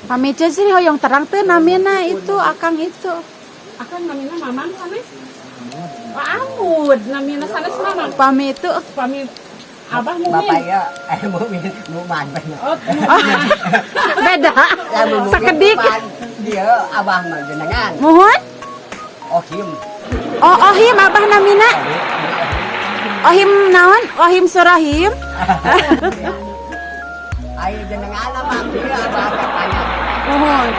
Pamice sih hoyong terang tuh namina itu akang itu. Akan namina mamang sanes. Pak Amud namina sanes mamang. Pami itu Pami abah mumin. Bapak ya, muman banyak. Oh, beda. Sakedik. Dia abah mah jenengan. Muhun? Ohim. Oh, ohim abah namina. Ohim naon? Ohim surahim. Ayo jenengan mah dia abah tanya. Muhun.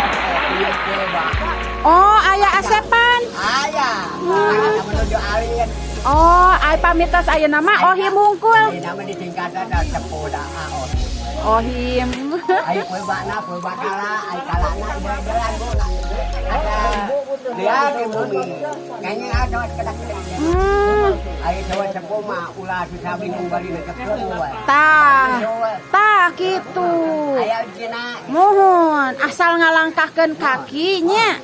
Oh, ayah asepan. Ayah. Ayah menuju alin. Oh, ay pamitas aya nama ohim hungkul. Ini nama ditingkatan ada cepoda ohim. Ohim. Ayo kue bakna kala, ayo kalana jalan bu. Ada dia di bumi. Kayaknya ada kedak-kedak. Ayo coba cepo mah ulah bisa bingung bali na cepo. Tah gitu. Ayo cina. Mohon asal ngalangkahkeun kakinya.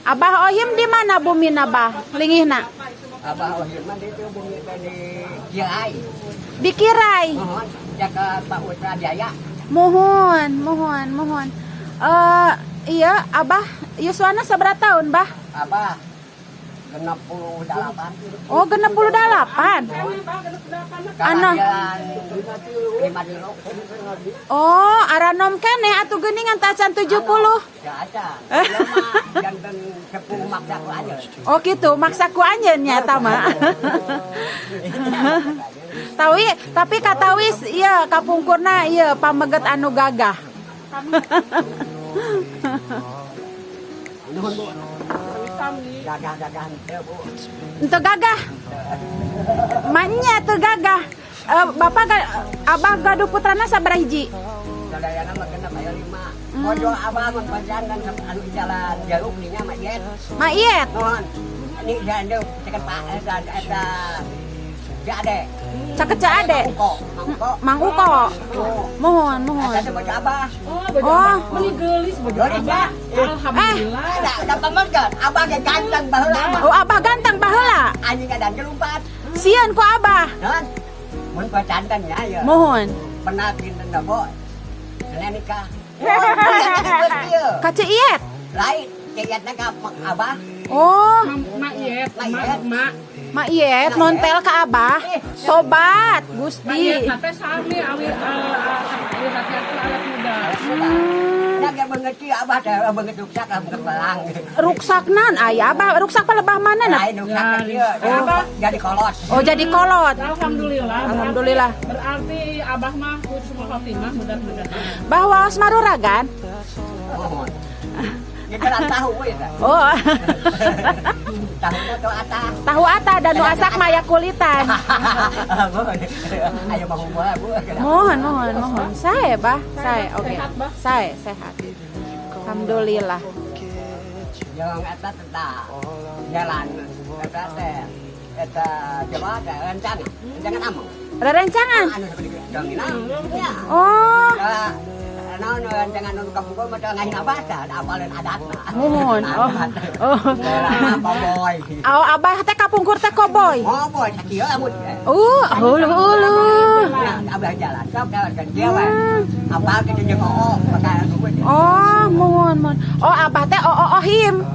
Abah ohim di mana bumi nabah? Lingihna. Abah ohim mah di bumi di Kiai. Di Kirai. Mohon jaga Pak Putra Jaya. Mohon. Iya, Abah Yuswana seberapa tahun, Bah? Abah 68. Oh, 68. Ano? Jalan 5 dulu. Oh, aranom kene atuh geuningan tacan 70. Ya aja. Dia mah jantan sepuh maksa ku aja. Oh gitu, maksa ku anjeun nya eta mah. Tawi, tapi katawis ieu kapungkurna ieu pameget anu gagah. Nuhun Bu. Gagah-gagah teu Bu. Ente gagah. Manya teu gagah. Abah gaduh putrana sabaraha hiji? Sadayana mah genep aya 5. Mojo abah mah panjangan anu jalan jaluk nya mah iet. Maiet. Nuhun. Ini jandeu cekan Pak eta jade. Cakeca ade. Mang Uko. Mohon. Ada mojo abah. Oh, Meni geulis bener abah. Alhamdulillah. Ada pamergat. Abah ge ganteng baheula mah. Oh Abah ganteng baheula. Anjing kadang kelumpat. Sieun ku Abah. Nuhun. Mun pacanten ya ya. Mohon. Pernah pinten da boy. Kena nikah. Kace iet. Lain kayaknya ka abah. Oh, Mak Yet, Mak. mak iet montel ka Abah. Tobat, Mak Gusti. Yet teh sami awi hati-hati alat muda. Naga mengerti abah teh beungeut ruksak lah beungeut belang. Ruksaknan aya Abah, ruksak palebah mana na? Lain ruksak dia. Jadi kolot. Oh, jadi kolot. Alhamdulillah. Alhamdulillah. Berarti abah mah husnul khotimah mudah-mudahan. Bahwa maruragan. Mohon. Kita kan tahu we tah. Oh. Tahu tuh ata. Tahu ata dan nu asak maya kulitan. Ayo bahu gua Bu. Mohon. Sae, Bah. Sae, oke. Sae, sehat. Alhamdulillah. Yang eta teh jalan eta teh eta coba teh rencana. Jangan among. Rerencangan. Anu seperti domina. Ya. Oh, Naon jangan nu kamu mah ngahin abah tah apaleun adatna. mohon. Oh. Apa boy. Oh, Abah teh kapungkur teh koboy. Oh boy sakieu amut. Hulu. Nah, abah jalan sok kan dia we. Apa ke jeung pakai anu we. Oh, mohon. Oh, Abah teh ohim.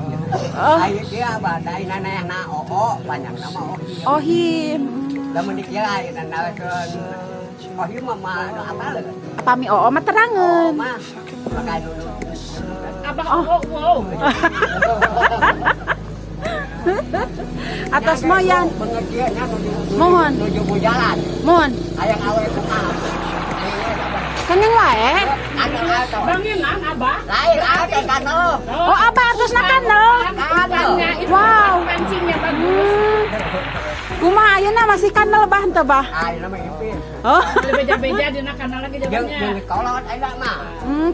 Ayo dia abah da inana panjang nama Ohim. Lamun dikira inana ohim mah apa leuh. Pami mah terangeun. Mah pakai dulu. Abah wow. Atas moyan. Pengertiannya Mohon. nuju ku jalan. Mohon. Hayang awe ku mah. Kening wae. Anu ato. Banginan abah. Lain ate kano. Oh, Abah harus nakanel. Kanannya itu Wow. pancingnya bagus. Kumaha ayeuna masih kanel Bah teu Bah? Ayo nama ipin. Oh. Beja-beja dina kanal lagi Jeung jabannya. kolot aya mah.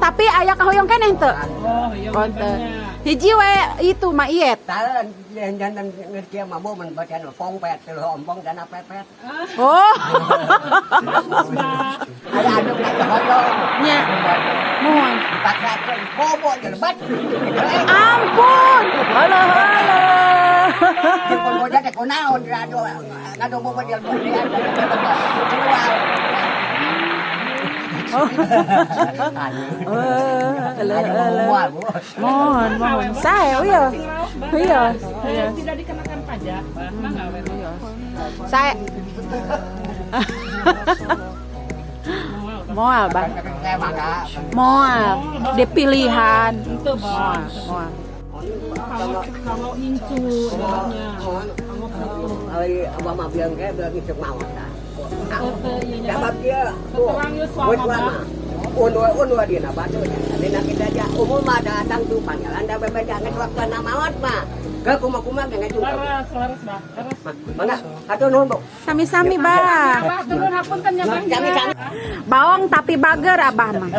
Tapi aya kahoyong keneh teu? Oh, iya Konten. banyak. Hiji we itu mah iet. Tahan jangan ngerti mah bo men baca pong pet teu ompong dan pepet. Oh. Ada anu ka hoyong. Nya. Mohon. Dipaksakeun bobo jerbat. Ampun. Halo. Jepun boja teh kunaon ngado bobo dia keluar. Muat, Bu. Mohon. Saya, iya. Iya. Iya. Tidak dikenakan pajak. Mangga we. Saya Moal, Bang. Saya maka Moal. Di pilihan. Itu bang. Moal. Kalau incu dalamnya. ai abah mah bilang kayak bilang itu mau dah. Dapat dia. Seterang yuk suama bang. Unwa dia na batu. Dina kita aja umum mah datang tuh panggilan da bebeja ngan waktu na maot mah. Ke kuma-kuma ngan itu. Laras bang. Laras. Mangga, atuh nuhun, Bu. Sami-sami, Bang. Abah turun hapunten ya bang. Sami-sami. Bawang tapi bager Abah mah.